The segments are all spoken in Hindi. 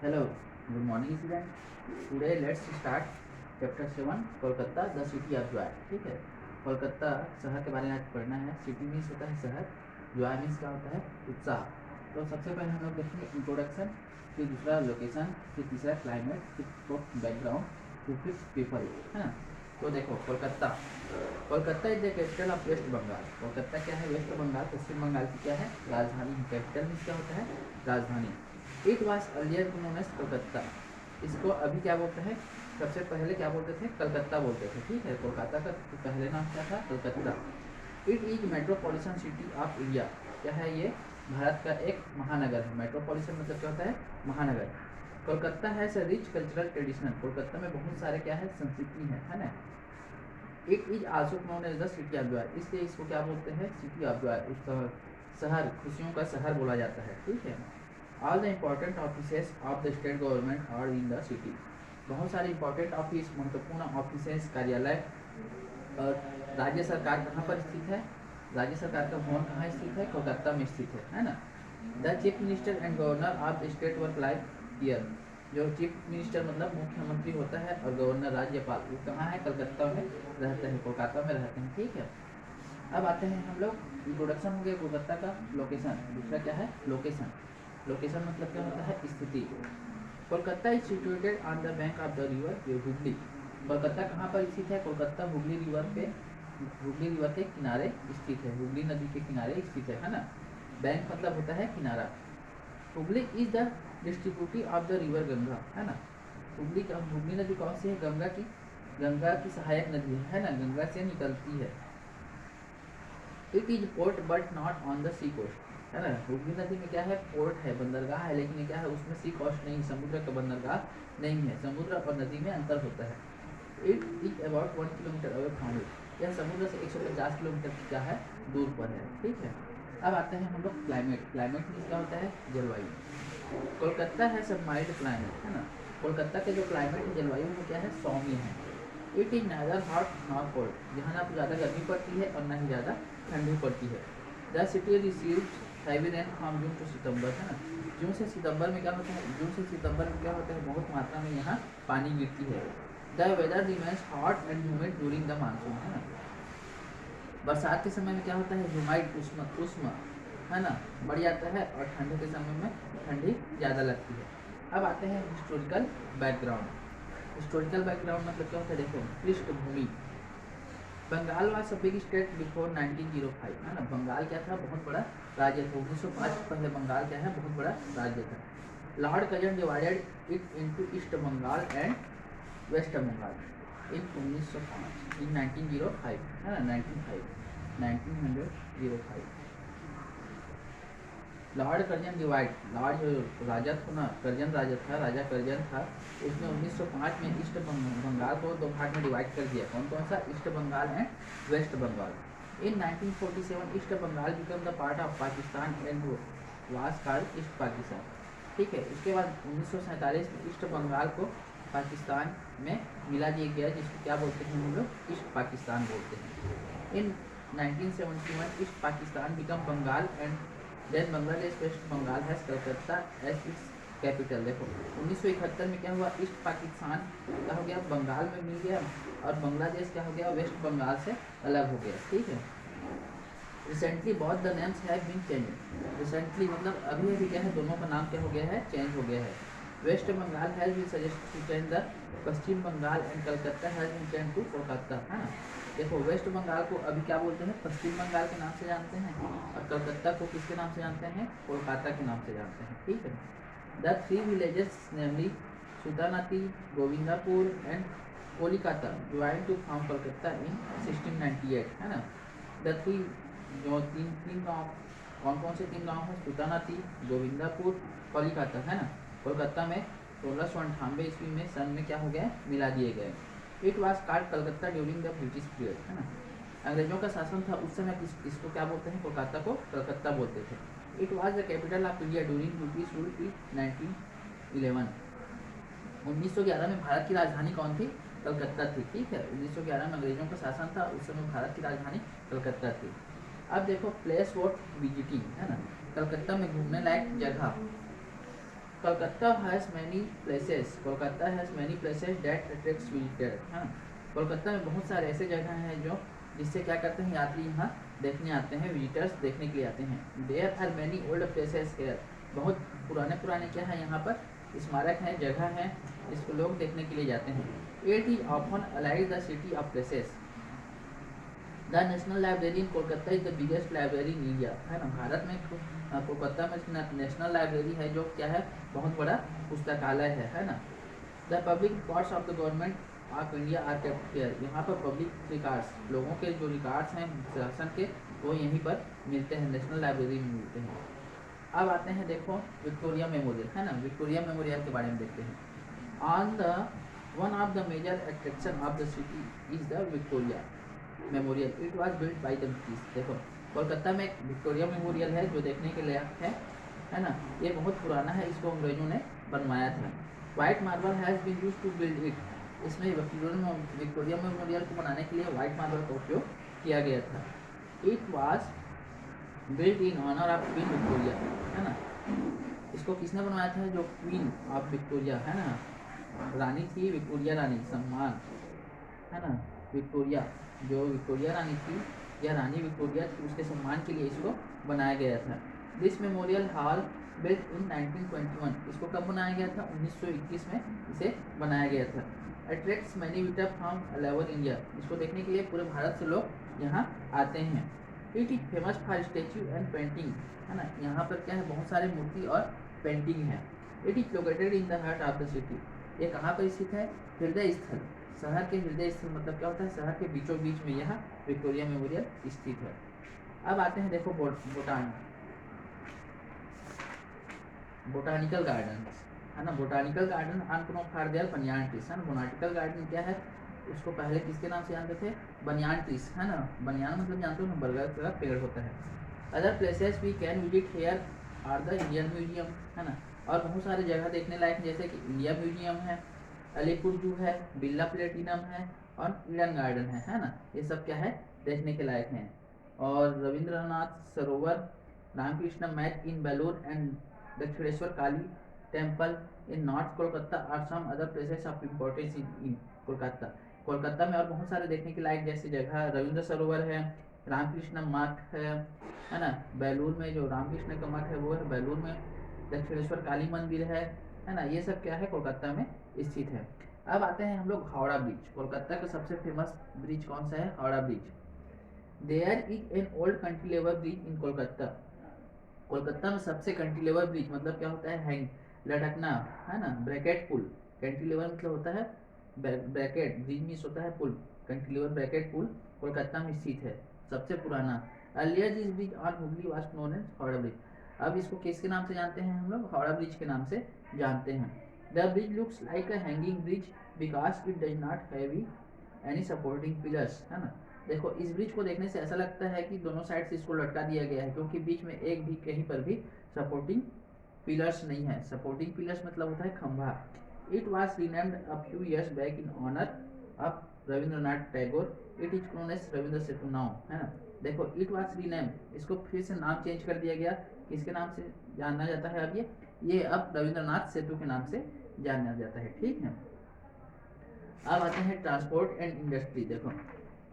Hello, good morning student. Today let's start chapter 7 Kolkata the city of Joy. ठीक है, कोलकाता शहर के बारे में आज पढ़ना है. सिटी मीन्स होता है शहर, जॉय मीन्स क्या होता है उत्साह. तो सबसे पहले हम लोग देखेंगे इंट्रोडक्शन, फिर दूसरा लोकेशन, फिर तीसरा क्लाइमेट, फिर फोर्थ बैकग्राउंड, फिर फिफ्थ पीपल, है ना. तो देखो Kolkata, Kolkata is the capital of west Bengal. Kolkata क्या है? वेस्ट बंगाल, पश्चिम बंगाल की क्या है? राजधानी. कैपिटल मीन्स क्या होता है? राजधानी. It was earlier known as Kolkata. इसको अभी क्या बोलते हैं? सबसे पहले क्या बोलते थे? कलकत्ता बोलते थे. ठीक है, कोलकाता का पहले नाम क्या था? Calcutta. It is metropolitan city of India. क्या है ये? भारत का एक महानगर है. मेट्रोपॉलिटन मतलब क्या होता है? महानगर. Kolkata has a rich cultural tradition. Kolkata में बहुत सारे क्या है? संस्कृति है ना. It is also known as the city of joy. इसलिए इसको क्या बोलते हैं? City of joy. उस शहर, खुशियों का शहर बोला जाता है. ठीक है. All the important offices of the state government are in the city. बहुत सारे इंपॉर्टेंट ऑफिस, महत्वपूर्ण ऑफिसेस, कार्यालय और राज्य सरकार कहाँ पर स्थित है? राज्य सरकार का भवन कहाँ स्थित है? कोलकाता में स्थित है ना. The chief minister and governor of the state work life here. जो चीफ मिनिस्टर मतलब मुख्यमंत्री होता है और गवर्नर राज्यपाल, वो कहाँ है? कलकत्ता में रहते हैं, कोलकाता में रहते हैं. ठीक है. अब आते हैं हम लोग, इंट्रोडक्शन हो गया कोलकाता का. लोकेशन, दूसरा क्या है? लोकेशन. लोकेशन मतलब क्या होता है? स्थिति. Kolkata is situated on the bank of the river Hooghly. Kolkata कहाँ पर स्थित है? कोलकाता हुगली रिवर पे, हुगली रिवर के किनारे स्थित है. हुगली नदी के किनारे स्थित है ना. बैंक मतलब होता है किनारा. Hooghly is the distributive of the river Ganga, है ना. हुगली नदी कौन सी है? गंगा की सहायक नदी है ना. गंगा से निकलती है. It is port but not on the sea coast, है ना. हुगली नदी में क्या है? पोर्ट है, बंदरगाह है, लेकिन क्या है? उसमें सी कोस्ट नहीं, समुद्र का बंदरगाह नहीं है. समुद्र और नदी में अंतर होता है. It is about 1 kilometre away from it. यह समुद्र से 150 किलोमीटर की क्या है? दूर पर है. ठीक है. अब आते हैं हम लोग क्लाइमेट. क्लाइमेट में क्या होता है? जलवायु. कोलकाता है सब माइल्ड क्लाइमेट, है ना. कोलकाता के जो क्लाइमेट है, जलवायु में क्या है? सौम्य है. It is neither hot not cold. यहाँ ना तो ज़्यादा गर्मी पड़ती है और ना ही ज़्यादा ठंडी पड़ती है. The city receives heavy rain from June to September, है ना. जून से सितंबर में क्या होता है? जून से सितंबर में क्या होता है? बहुत मात्रा में यहाँ पानी गिरती है. The weather remains hot and humid during the monsoon, है ना. बरसात के समय में क्या होता है? ह्यूमाइड, उष्म, है ना, बढ़ जाता है और ठंडी के समय में ठंडी ज़्यादा लगती है. अब आते हैं हिस्टोरिकल बैकग्राउंड. हिस्टोरिकल बैकग्राउंड मतलब क्या होता है? देखो, पृष्ठभूमि. Bengal was a big state before 1905, है ना. बंगाल क्या था? बहुत बड़ा राज्य था. 1905 से पहले बंगाल क्या है? बहुत बड़ा राज्य था. Lord Curzon divided it into east Bengal and west Bengal in 1905, in 1905, है ना. 1905. लॉर्ड कर्जन डिवाइड, लॉर्ड जो राजा था ना, कर्जन राजा था, राजा कर्जन था, उसने 1905 में ईस्ट बंगाल को दो भाग में डिवाइड कर दिया. कौन कौन सा? East Bengal and west Bengal. In 1947 east Bengal become the part of Pakistan and was called east Pakistan. ठीक है. उसके बाद 1947 में ईस्ट बंगाल को पाकिस्तान में मिला दिया गया, जिसको क्या बोलते हैं हम लोग? ईस्ट पाकिस्तान बोलते हैं. In 1971 east Pakistan become Bengal and then Bangladesh west Bengal has Calcutta as its capital. देखो 1971 में क्या हुआ? ईस्ट पाकिस्तान क्या हो गया? बंगाल में मिल गया और बांग्लादेश क्या हो गया? वेस्ट बंगाल से अलग हो गया. ठीक है. Recently both the names have been change. Recently मतलब अभी अभी क्या है? दोनों का नाम क्या हो गया है? चेंज हो गया है. West Bengal has been suggested to change the Paschim Bengal and Calcutta has been change to Kolkata, है ना. देखो वेस्ट बंगाल को अभी क्या बोलते हैं? पश्चिम बंगाल के नाम से जानते हैं और कलकत्ता को किसके नाम से जानते हैं? कोलकाता के नाम से जानते हैं. ठीक है. The 3 villages namely Sutanuti, Govindapur and Kolikata divide to from Calcutta in 1698, है ना. द 3 जो तीन गाँव, कौन कौन से 3 गाँव हैं? सुल्तानाती, गोविंदापुर, कोलिकाता, है ना. कोलकाता में 1698 ईस्वी में सन में क्या हो गया? मिला दिए गए. It was called Calcutta during the British period, है ना. अंग्रेजों का शासन था उस समय. इसको क्या बोलते हैं? कोलकाता को कलकत्ता बोलते थे. It was the capital of India during British rule till 1911. 1911 में भारत की राजधानी कौन थी? कलकत्ता थी. ठीक है. 1911 में अंग्रेजों का शासन था, उस समय भारत की राजधानी कलकत्ता थी. अब देखो प्लेस वॉट विजिटिंग, है ना. कलकत्ता में घूमने लायक जगह. Kolkata has many places, Kolkata has many places that attracts visitor, है ना। कोलकाता में बहुत सारे ऐसे जगह हैं जो जिससे क्या करते हैं यात्री यहाँ देखने आते हैं, विजिटर्स देखने के लिए आते हैं। There are many old places here, बहुत पुराने पुराने क्या है यहाँ पर स्मारक हैं, जगह हैं, इसको लोग देखने के लिए जाते हैं। It is often allied the city of places. The national library in Kolkata is the biggest library in India, है ना। भारत में कोलकाता में नेशनल लाइब्रेरी है जो क्या है बहुत बड़ा पुस्तकालय है ना। The public records of the government of India are kept here, यहाँ पर पब्लिक रिकॉर्ड्स लोगों के जो रिकॉर्ड्स हैं शासन के वो यहीं पर मिलते हैं, नेशनल लाइब्रेरी में मिलते हैं। अब आते हैं देखो विक्टोरिया मेमोरियल, है ना। विक्टोरिया मेमोरियल के बारे में देखते हैं। On the one of the major attraction of the city is the Victoria Memorial, it was built by the British. देखो कोलकाता में एक विक्टोरिया मेमोरियल है जो देखने के लायक है ना। ये बहुत पुराना है, इसको अंग्रेजों ने बनवाया था। White marble has been used to build it, इसमें विक्टोरिया मेमोरियल को बनाने के लिए वाइट मार्बल का उपयोग किया गया था। It was built in honour of Queen Victoria, है ना। इसको किसने बनवाया था, जो क्वीन ऑफ विक्टोरिया है ना, रानी थी विक्टोरिया रानी, सम्मान है ना। विक्टोरिया जो विक्टोरिया रानी थी या रानी विक्टोरिया थी उसके सम्मान के लिए इसको बनाया गया था। This memorial hall built in 1921, इसको कब बनाया गया था, 1921 में इसे बनाया गया था। Attracts many visitor from all over India, इसको देखने के लिए पूरे भारत से लोग यहाँ आते हैं। It is famous for statue and painting, है ना। यहाँ पर क्या है बहुत सारे मूर्ति और पेंटिंग है। It is located in the heart of the city, ये कहाँ पर स्थित है, हृदय स्थल, शहर के हृदय स्थल मतलब क्या होता है, शहर के बीचों बीच में यह विक्टोरिया मेमोरियल स्थित है। अब आते हैं देखो बोटानिकल गार्डन, है ना। बोटानिकल गार्डन अनप्रोन फॉर देयर बनियान ट्रीज, है ना। बोटानिकल गार्डन क्या है, उसको पहले किसके नाम से जानते थे, बनियान ट्रीज, है ना। बनियान मतलब जानते हो ना, बरगद का पेड़ होता है। Other places we can visit here are the Indian museum, है ना। और बहुत सारे जगह देखने लायक जैसे कि इंडिया म्यूजियम है, अलीपुर जू है, बिरला प्लेटिनम है और ईडन गार्डन है ना। ये सब क्या है देखने के लायक हैं। और Rabindranath Sarovar, Ramakrishna Math in Belur and Dakshineswar Kali temple in north Kolkata are some other places of importance in Kolkata. Kolkata में और बहुत सारे देखने के लायक जैसी जगह रविंद्र सरोवर है, रामकृष्ण मठ है ना। बेलूर में जो रामकृष्ण का मठ है वो है बेलूर में, दक्षिणेश्वर काली मंदिर है ना। ये सब क्या है कोलकाता में स्थित है। अब आते हैं हम लोग हावड़ा ब्रिज। कोलकाता का सबसे फेमस ब्रिज कौन सा है, Howrah bridge. There is an old cantilever bridge in Kolkata, Kolkata में सबसे कैंटिलीवर ब्रिज मतलब क्या होता है, हैंग लटकना, है ना। ब्रैकेट पुल, कैंटिलीवर मतलब होता है ब्रैकेट, ब्रिज मीन्स होता है पुल, कैंटिलीवर ब्रैकेट पुल कोलकाता में स्थित है, सबसे पुराना। Earlier this bridge on Hooghly was known as Howrah bridge, अब इसको किसके नाम से जानते हैं हम लोग, हावड़ा ब्रिज के नाम से जानते हैं। The bridge looks like a hanging bridge because it does not have any supporting pillars, है ना। देखो इस ब्रिज को देखने से ऐसा लगता है कि दोनों साइड से इसको लटका दिया गया है, क्योंकि बीच में एक भी कहीं पर भी सपोर्टिंग पिलर्स नहीं है। सपोर्टिंग पिलर्स मतलब होता है खंभा। It was renamed a few years back in honour of Rabindranath Tagore, it is known as Rabindra Setu now, है ना। देखो इट वाज रीनेम्ड, इसको फिर से नाम चेंज कर दिया गया, किसके नाम से जाना जाता है अब ये अब रविंद्रनाथ सेतु के नाम से जाना जाता है, ठीक है। अब आते हैं ट्रांसपोर्ट एंड इंडस्ट्री। देखो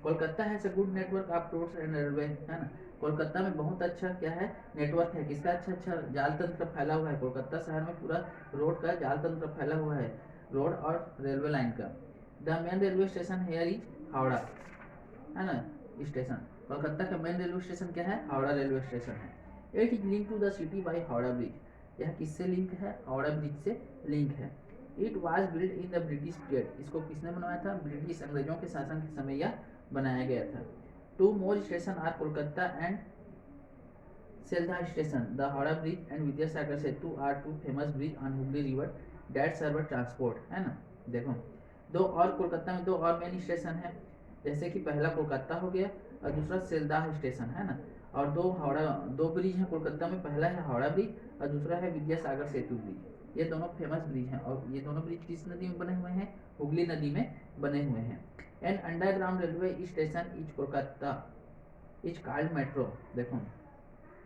Kolkata has a good network of roads and railway, है ना। कोलकाता में बहुत अच्छा क्या है नेटवर्क है, किसका अच्छा जाल तंत्र फैला हुआ है, कोलकाता शहर में पूरा रोड का जाल तंत्र फैला हुआ है, रोड और रेलवे लाइन का। The main railway station here is Howrah, है ना। स्टेशन कोलकाता का मेन रेलवे स्टेशन क्या है, हावड़ा रेलवे स्टेशन है। It is link to the city by Howrah bridge, यह किससे लिंक है, हावड़ा ब्रिज से लिंक है। It was build in the British period, इसको किसने बनवाया था, ब्रिटिश अंग्रेजों के शासन के समय यह बनाया गया था। Two more station are Kolkata and Sealdah station, the Howrah bridge and Vidyasagar Setu are two famous bridge on Hooghly river that serve transport, है ना। देखो दो और कोलकाता में दो और मेन स्टेशन है, जैसे कि पहला कोलकाता हो गया और दूसरा सेल्दाह स्टेशन, है ना। और दो ब्रिज हैं कोलकाता में, पहला है हावड़ा ब्रिज और दूसरा है विद्यासागर सेतु ब्रिज। ये दोनों फेमस ब्रिज हैं और ये दोनों ब्रिज किस नदी में बने हुए हैं, हुगली नदी में बने हुए हैं। An underground railway station is Kolkata is called metro. देखो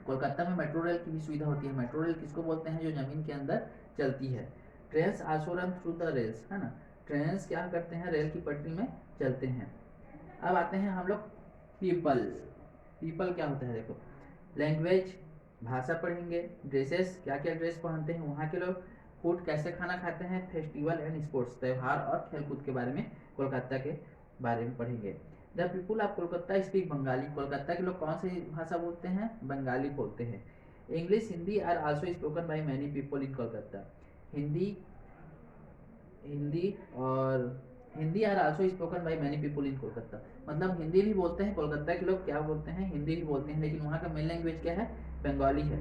कोलकाता में मेट्रो रेल की भी सुविधा होती है। मेट्रो रेल किसको बोलते हैं, जो जमीन के अंदर चलती है। Trains also run through the rails, है ना, ट्रेन्स क्या करते हैं, रेल की पटरी में चलते हैं। अब आते हैं हम लोग पीपल। पीपल क्या होता है देखो, लैंग्वेज भाषा पढ़ेंगे, ड्रेसेस क्या क्या ड्रेस पहनते हैं वहाँ के लोग, फूड कैसे खाना खाते हैं, फेस्टिवल एंड स्पोर्ट्स त्यौहार और खेलकूद के बारे में, कोलकाता के बारे में पढ़ेंगे। The people of Kolkata speak Bengali, Kolkata के लोग कौन सी भाषा बोलते हैं, बंगाली बोलते हैं। English Hindi are also spoken by many people in Kolkata, Hindi Hindi और Hindi are also spoken by many people in Kolkata, मतलब हिंदी भी बोलते हैं कोलकाता के लोग, क्या बोलते हैं, हिंदी भी बोलते हैं, लेकिन वहाँ का मेन लैंग्वेज क्या है, बंगाली है।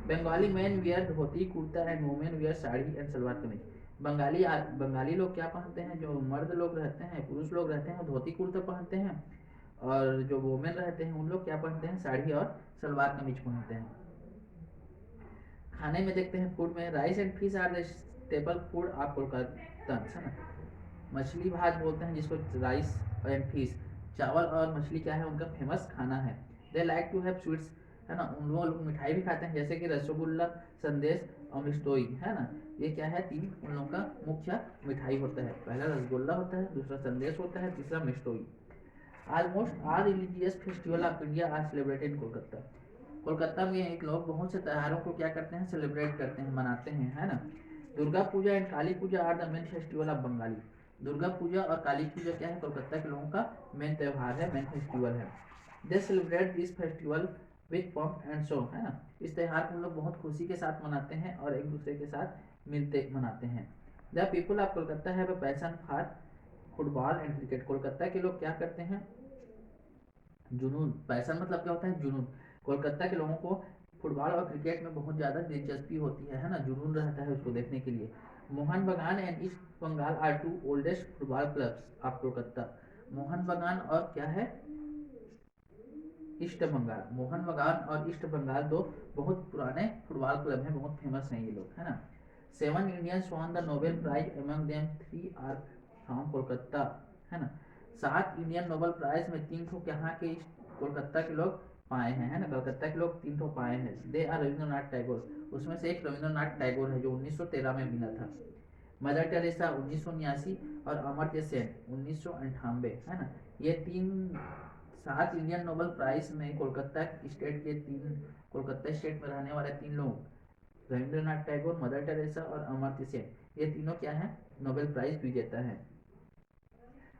Bengali man wear dhoti kurta and women wear sari and salwar kameez, Bengali लोग क्या पहनते हैं, जो मर्द लोग रहते हैं, पुरुष लोग रहते हैं वो धोती कुर्ता पहनते हैं, और जो वुमेन रहते हैं उन लोग क्या पहनते हैं, साड़ी और सलवार कमीज पहनते हैं। खाने में देखते हैं, फूड में rice and fish are the staple food of Kolkata, है ना, मछली भात बोलते हैं जिसको राइस एंड फिश, चावल और मछली क्या है उनका फेमस खाना है। They like to have sweets, है ना, उन लोग मिठाई भी खाते हैं जैसे कि रसगुल्ला, संदेश और मिष्टोई, है ना, ये क्या है, तीन उन लोगों का मुख्य मिठाई होता है, पहला रसगुल्ला होता है, दूसरा संदेश होता है, तीसरा mishti doi. Almost all religious festival of India are celebrated in Kolkata, Kolkata में एक लोग बहुत से त्योहारों को क्या करते हैं, सेलिब्रेट करते हैं, मनाते हैं, है ना। Durga Puja and Kali Puja are the main festival of Bengali, Durga Puja और काली पूजा क्या है, कोलकाता के लोगों का मेन त्यौहार है, मेन फेस्टिवल है। दे celebrate this festival with pump and show, है ना, इस त्यौहार को हम लोग बहुत खुशी के साथ मनाते हैं और एक दूसरे के साथ मिलते मनाते हैं। The people of Kolkata have a passion for football and cricket, Kolkata के लोग क्या करते हैं, जुनून, पैशन मतलब क्या होता है, जुनून, कोलकाता के लोगों को फुटबॉल और क्रिकेट में बहुत ज़्यादा दिलचस्पी होती है ना, जुनून रहता है उसको देखने के लिए। Mohun Bagan and east Bengal are two oldest football clubs of Kolkata, Mohun Bagan और क्या है, ईस्ट बंगाल, मोहन बगान और ईस्ट बंगाल दो बहुत पुराने फुटबॉल क्लब हैं, बहुत फेमस हैं ये लोग, है ना। 7 Indians won the Nobel prize among them 3 are from Kolkata, है ना, 7 इंडियन नोबेल प्राइज में 3 ठो यहाँ के कोलकाता के लोग पाए हैं, है ना, कोलकाता के लोग 3 ठो पाए हैं। दे आर रविंद्रनाथ टैगोर, उसमें से एक रविंद्रनाथ टैगोर है जो 1913 में मिला था। मदर टेरेसा 1989 और अमर्त्य सेन 1998, है ना, ये 7 इंडियन नोबेल प्राइज में कोलकाता स्टेट के 3, कोलकाता स्टेट में रहने वाले 3 लोग, रविंद्रनाथ टैगोर, मदर टेरेसा और अमर्त्य सेन, ये तीनों क्या है, नोबेल प्राइज विजेता है।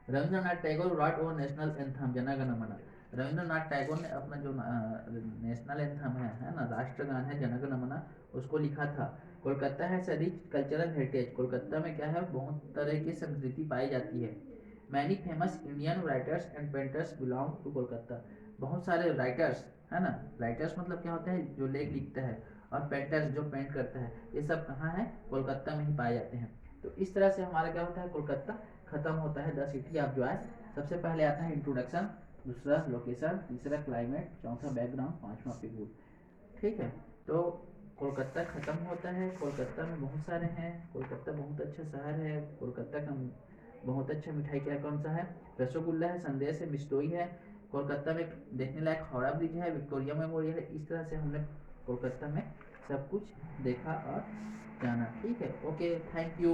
Rabindranath Tagore wrote over national anthem Jana Gana मन, रविंद्रनाथ टैगोर ने अपना जो नेशनल एंथम है ना, राष्ट्रगान है जन गण मन, उसको लिखा था। कोलकाता है रिच कल्चरल हेरिटेज, कोलकाता में क्या है, बहुत तरह की संस्कृति पाई जाती है। Many famous Indian writers and painters belong to Kolkata, बहुत सारे राइटर्स, है ना, राइटर्स मतलब क्या होता है, जो लेख लिखता है, और पेंटर्स जो पेंट करता है, ये सब कहाँ है, कोलकाता में ही पाए जाते हैं। तो इस तरह से हमारा क्या होता है, कोलकाता खत्म होता है द सिटी ऑफ जॉय। सबसे पहले आता है इंट्रोडक्शन, दूसरा लोकेशन, तीसरा क्लाइमेट, चौथा बैकग्राउंड, पांचवा फिगूर, ठीक है। तो कोलकाता खत्म होता है, कोलकाता में बहुत सारे हैं, कोलकाता बहुत अच्छा शहर है, कोलकाता का बहुत अच्छा मिठाई क्या कौन सा है, रसगुल्ला है, संदेश है, मिष्टोई है, कोलकाता में देखने लायक हावड़ा ब्रिज है, विक्टोरिया मेमोरियल है। इस तरह से हमने कोलकाता में सब कुछ देखा और जाना, ठीक है। Okay, thank you.